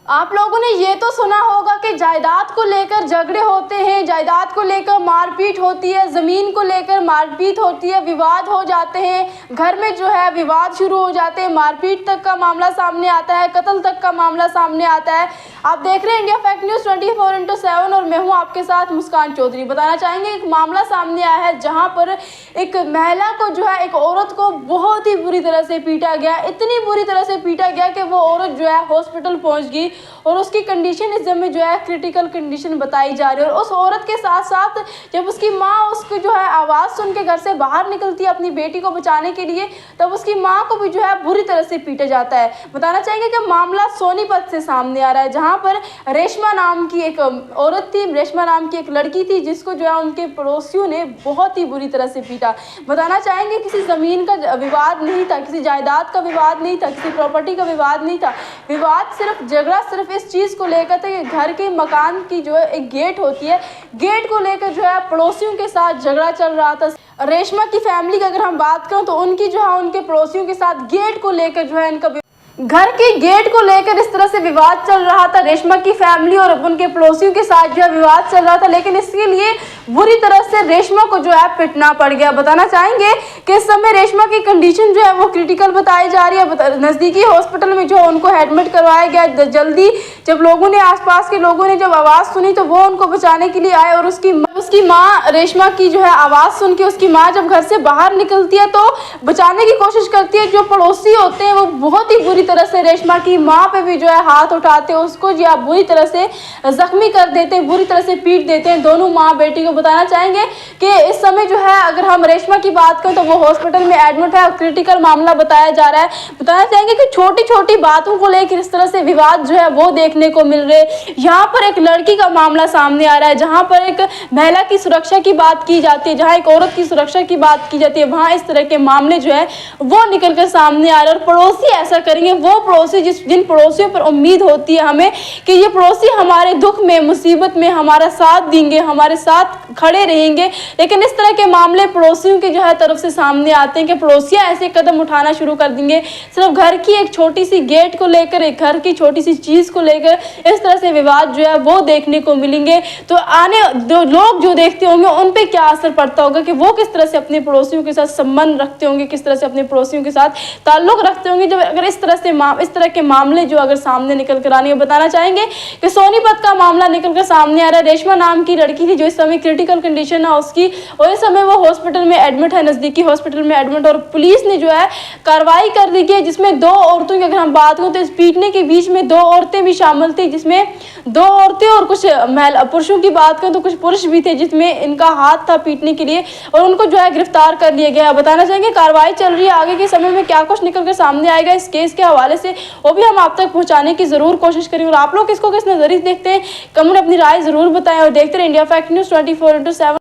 आप लोगों ने ये तो सुना होगा कि जायदाद को लेकर झगड़े होते हैं, जायदाद को लेकर मारपीट होती है, ज़मीन को लेकर मारपीट होती है, विवाद हो जाते हैं, घर में जो है विवाद शुरू हो जाते हैं, मारपीट तक का मामला सामने आता है, कत्ल तक का मामला सामने आता है। आप देख रहे हैं इंडिया फैक्ट न्यूज़ 24/7 और मैं हूँ आपके साथ मुस्कान चौधरी। बताना चाहेंगे एक मामला सामने आया है जहाँ पर एक महिला को जो है, एक औरत को बहुत ही बुरी तरह से पीटा गया, इतनी बुरी तरह से पीटा गया कि वो औरत जो है हॉस्पिटल पहुँच गई और उसकी कंडीशन इस समय जो है क्रिटिकल कंडीशन बताई जा रही है। और उस औरत के साथ साथ जब उसकी माँ उसको जो है आवाज़ सुन के घर से बाहर निकलती है अपनी बेटी को बचाने के लिए, तब उसकी माँ को भी जो है बुरी तरह से पीटा जाता है। बताना चाहेंगे कि मामला सोनीपत से सामने आ रहा है, जहाँ पर रेशमा नाम की एक औरत थी, रेशमा नाम की एक लड़की थी जिसको जो है उनके पड़ोसियों ने बहुत ही बुरी तरह से पीटा। बताना चाहेंगे किसी ज़मीन का विवाद नहीं था, किसी जायदाद का विवाद नहीं था, किसी प्रॉपर्टी का विवाद नहीं था, विवाद सिर्फ झगड़ा सिर्फ इस चीज़ को लेकर था कि घर के मकान की जो है एक गेट होती है, गेट को लेकर जो है पड़ोसियों के साथ झगड़ा चल रहा था। रेशमा की फैमिली की अगर हम बात करें तो उनकी जो है उनके पड़ोसियों के साथ गेट को लेकर जो है इनका घर के गेट को लेकर इस तरह से विवाद चल रहा था। रेशमा की फैमिली और उनके पड़ोसियों के साथ जो है विवाद चल रहा था, लेकिन इसके लिए बुरी तरह से रेशमा को जो है पिटना पड़ गया। बताना चाहेंगे कि इस समय रेशमा की कंडीशन जो है वो क्रिटिकल बताई जा रही है। नज़दीकी हॉस्पिटल में जो उनको एडमिट करवाया गया। जल्दी जब लोगों ने, आसपास के लोगों ने जब आवाज़ सुनी तो वो उनको बचाने के लिए आए और उसकी माँ रेशमा की जो है आवाज़ सुन के उसकी माँ जब घर से बाहर निकलती है तो बचाने की कोशिश करती है। जो पड़ोसी होते हैं वो बहुत ही बुरी तरह से रेशमा की माँ पे भी जो है हाथ उठाते हैं, उसको जो है बुरी तरह से जख्मी कर देते हैं, बुरी तरह से पीट देते हैं दोनों माँ बेटी को। बताना चाहेंगे कि इस समय जो है अगर हम रेशमा की बात करें तो वो हॉस्पिटल में एडमिट है और क्रिटिकल मामला बताया जा रहा है। बताना चाहेंगे कि छोटी छोटी बातों को लेकर इस तरह से विवाद जो है वो देखने को मिल रहे। यहाँ पर एक लड़की का मामला सामने आ रहा है, जहाँ पर एक महिला की सुरक्षा की बात की जाती है, जहाँ एक औरत की सुरक्षा की बात की जाती है, वहाँ इस तरह के मामले जो है वो निकल कर सामने आ रहे हैं। और पड़ोसी ऐसा करेंगे, वो पड़ोसी जिन पड़ोसियों पर उम्मीद होती है हमें कि ये पड़ोसी हमारे दुख में, मुसीबत में हमारा साथ देंगे, हमारे साथ खड़े रहेंगे, लेकिन इस तरह के मामले पड़ोसियों की जो है तरफ से सामने आते हैं कि पड़ोसियां ऐसे कदम उठाना शुरू कर देंगे। सिर्फ घर की एक छोटी सी गेट को लेकर, एक घर की छोटी सी चीज़ को लेकर इस तरह से विवाद जो है वो देखने को मिलेंगे। तो आने लोग जो देखते होंगे उन पर क्या असर पड़ता होगा कि वो किस तरह से अपने पड़ोसियों के साथ संबंध रखते होंगे, किस तरह से अपने पड़ोसियों के साथ ताल्लुक रखते होंगे जब अगर इस तरह के मामले जो अगर सामने निकल कर आने। बताना चाहेंगे कि सोनीपत का मामला निकल कर सामने आ रहा है। रेशमा नाम की लड़की थी जो इस समय क्रिटिकल कंडीशन है उसकी, और इस समय वो हॉस्पिटल में एडमिट है, नज़दीकी हॉस्पिटल में एडमिट। और पुलिस ने जो है कार्रवाई कर दी है, जिसमें 2 औरतों की अगर हम बात करें तो इस पीटने के बीच में 2 औरतें भी शामिल थी, जिसमें 2 औरतें और कुछ पुरुषों की बात करें तो कुछ पुरुष भी थे जिसमें इनका हाथ था पीटने के लिए, और उनको जो है गिरफ्तार कर लिया गया। बताना चाहेंगे कार्रवाई चल रही है, आगे के समय में क्या कुछ निकल कर सामने आएगा इस केस के हवाले से वो भी हम आप तक पहुंचाने की जरूर कोशिश करेंगे। और आप लोग इसको किस नजरिए से देखते हैं, कमेंट अपनी राय जरूर बताएं और देखते रहे इंडिया फैक्ट न्यूज़ 24/7।